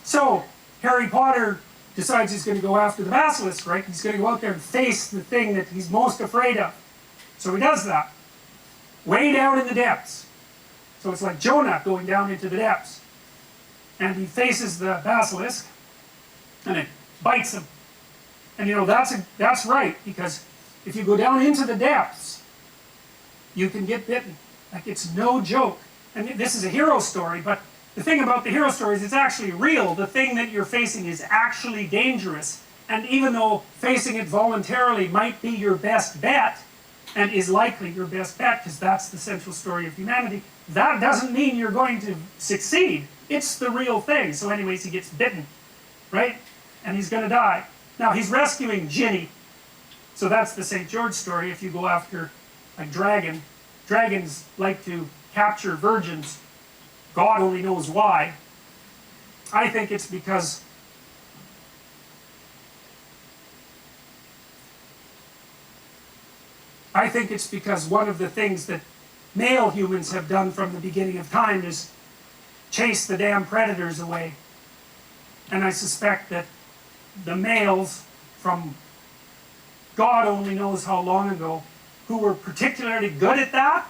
So, Harry Potter decides he's going to go after the basilisk, right? He's going to go out there and face the thing that he's most afraid of. So he does that. Way down in the depths. So it's like Jonah going down into the depths. And he faces the basilisk, and it bites him. And you know, that's right, because if you go down into the depths, you can get bitten. Like, it's no joke. And this is a hero story, but the thing about the hero story is it's actually real. The thing that you're facing is actually dangerous. And even though facing it voluntarily might be your best bet, and is likely your best bet, because that's the central story of humanity, that doesn't mean you're going to succeed. It's the real thing. So anyways, he gets bitten, right? And he's going to die. Now, he's rescuing Ginny. So that's the St. George story. If you go after a dragon, dragons like to capture virgins. God only knows why. I think it's because one of the things that male humans have done from the beginning of time is chase the damn predators away. And I suspect that the males from God only knows how long ago, who were particularly good at that,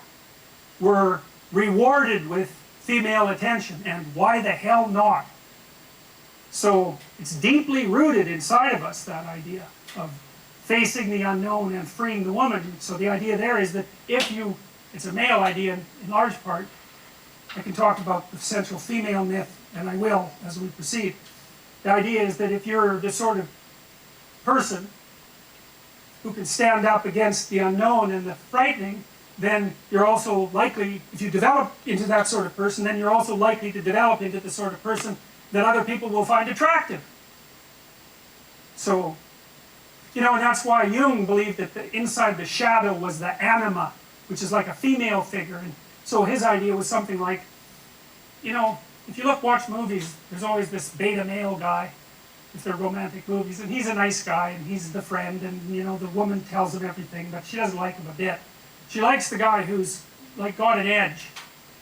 were rewarded with female attention, and why the hell not? So it's deeply rooted inside of us, that idea of facing the unknown and freeing the woman. So the idea there is that if you, it's a male idea in large part. I can talk about the central female myth, and I will as we proceed. The idea is that if you're the sort of person who can stand up against the unknown and the frightening, then you're also likely, if you develop into that sort of person, then you're also likely to develop into the sort of person that other people will find attractive. So, you know, and that's why Jung believed that inside the shadow was the anima, which is like a female figure. And so his idea was something like, you know, if you watch movies, there's always this beta male guy, if they're romantic movies, and he's a nice guy, and he's the friend, and you know, the woman tells him everything, but she doesn't like him a bit. She likes the guy who's like got an edge,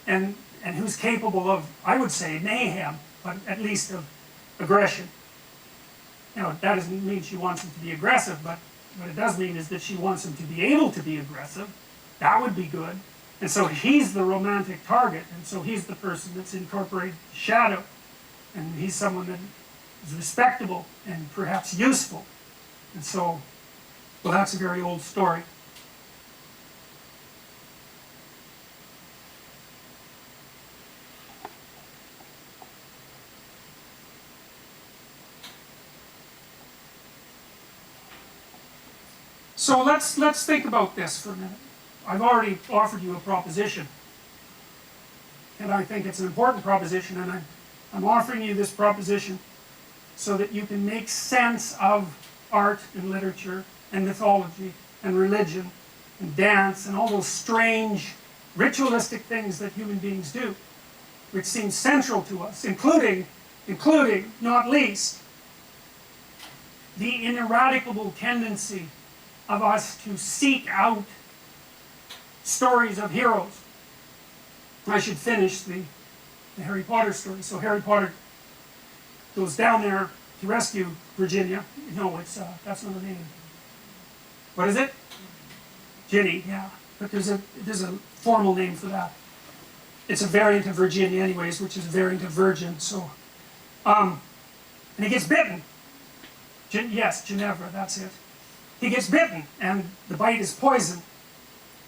and who's capable of, I would say, mayhem, but at least of aggression. Now, that doesn't mean she wants him to be aggressive, but what it does mean is that she wants him to be able to be aggressive. That would be good. And so he's the romantic target, and so he's the person that's incorporated shadow, and he's someone that is respectable and perhaps useful. And so, well, that's a very old story. So let's think about this for a minute. I've already offered you a proposition, and I think it's an important proposition, and I'm offering you this proposition so that you can make sense of art and literature and mythology and religion and dance and all those strange ritualistic things that human beings do, which seem central to us, including, not least, the ineradicable tendency of us to seek out stories of heroes. I should finish the Harry Potter story. So Harry Potter goes down there to rescue Virginia. No, it's that's not her name. What is it? Ginny, yeah. But there's a formal name for that. It's a variant of Virginia anyways, which is a variant of virgin, so and he gets bitten. Yes, Ginevra, that's it. He gets bitten, and the bite is poison.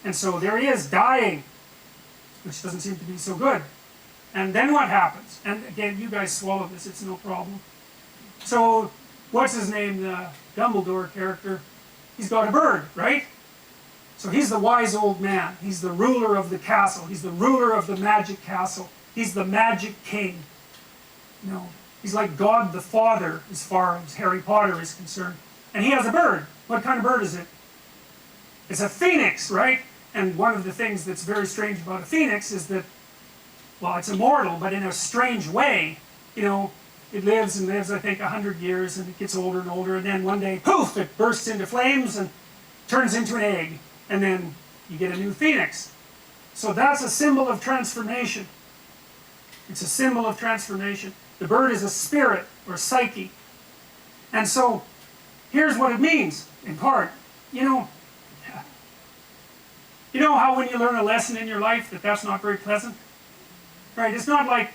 And so there he is, dying, which doesn't seem to be so good. And then what happens? And again, you guys swallow this, it's no problem. So, what's his name, the Dumbledore character? He's got a bird, right? So he's the wise old man. He's the ruler of the castle. He's the ruler of the magic castle. He's the magic king. You know, he's like God the Father as far as Harry Potter is concerned. And he has a bird. What kind of bird is it? It's a phoenix, right? And one of the things that's very strange about a phoenix is that, well, it's immortal, but in a strange way. You know, it lives and lives, I think, 100 years, and it gets older and older, and then one day, poof, it bursts into flames and turns into an egg, and then you get a new phoenix. So that's a symbol of transformation. It's a symbol of transformation. The bird is a spirit or psyche. And so here's what it means in part. You know how when you learn a lesson in your life that's not very pleasant? Right? It's not like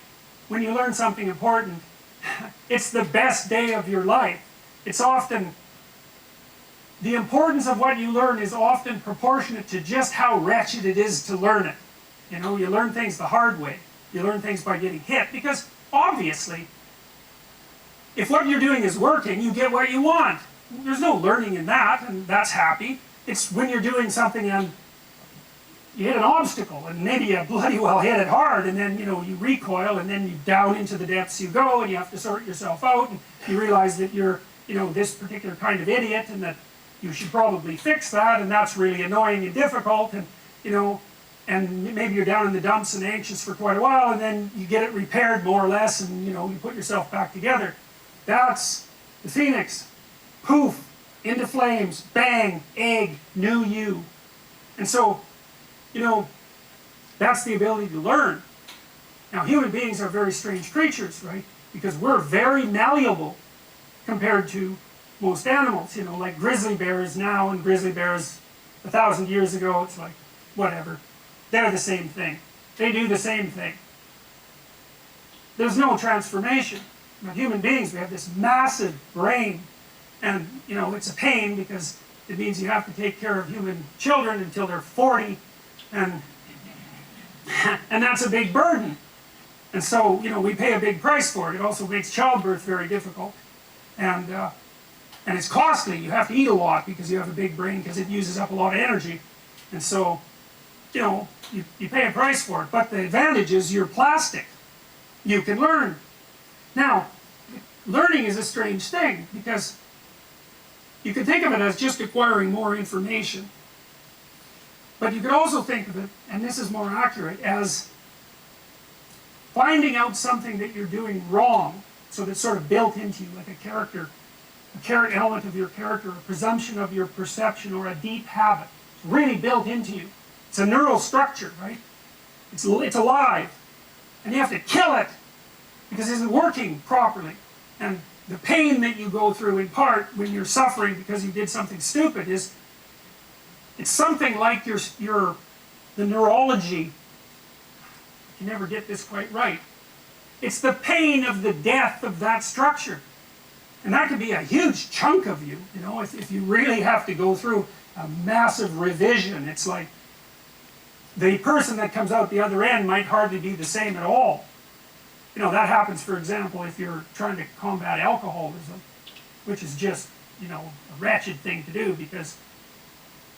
when you learn something important, it's the best day of your life. It's often, the importance of what you learn is often proportionate to just how wretched it is to learn it. You know, you learn things the hard way. You learn things by getting hit. Because obviously, if what you're doing is working, you get what you want. There's no learning in that, and that's happy. It's when you're doing something and you hit an obstacle, and maybe you bloody well hit it hard, and then, you recoil, and then down into the depths you go, and you have to sort yourself out, and you realize that you're, this particular kind of idiot, and that you should probably fix that, and that's really annoying and difficult, and, and maybe you're down in the dumps and anxious for quite a while, and then you get it repaired more or less, and, you put yourself back together. That's the phoenix. Poof, into flames, bang, egg, new you. And so, that's the ability to learn. Now, human beings are very strange creatures, right? Because we're very malleable compared to most animals, like grizzly bears now and grizzly bears 1,000 years ago. It's like, whatever. They're the same thing. They do the same thing. There's no transformation. But human beings, we have this massive brain. And, it's a pain because it means you have to take care of human children until they're 40. And that's a big burden. And so, we pay a big price for it. It also makes childbirth very difficult. And it's costly. You have to eat a lot because you have a big brain because it uses up a lot of energy. And so, you pay a price for it. But the advantage is you're plastic. You can learn. Now, learning is a strange thing because you can think of it as just acquiring more information. But you could also think of it, and this is more accurate, as finding out something that you're doing wrong, so that's sort of built into you, like a character element of your character, a presumption of your perception, or a deep habit. It's really built into you. It's a neural structure, right? It's alive. And you have to kill it because it isn't working properly. And the pain that you go through in part when you're suffering because you did something stupid is, it's something like the neurology. You never get this quite right. It's the pain of the death of that structure. And that could be a huge chunk of you, if you really have to go through a massive revision. It's like the person that comes out the other end might hardly be the same at all. That happens, for example, if you're trying to combat alcoholism, which is just, a wretched thing to do because,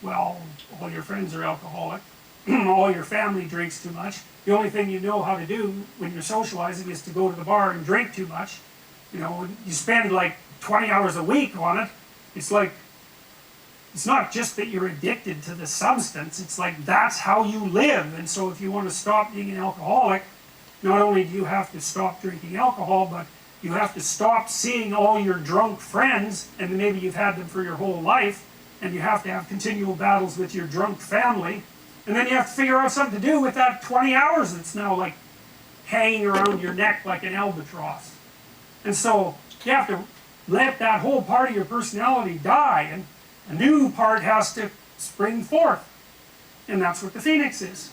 well, all your friends are alcoholic, all your family drinks too much. The only thing you know how to do when you're socializing is to go to the bar and drink too much. You spend like 20 hours a week on it. It's like, it's not just that you're addicted to the substance, it's like that's how you live. And so if you want to stop being an alcoholic, not only do you have to stop drinking alcohol, but you have to stop seeing all your drunk friends, and maybe you've had them for your whole life, and you have to have continual battles with your drunk family, and then you have to figure out something to do with that 20 hours that's now like hanging around your neck like an albatross. And so you have to let that whole part of your personality die, and a new part has to spring forth. And that's what the phoenix is.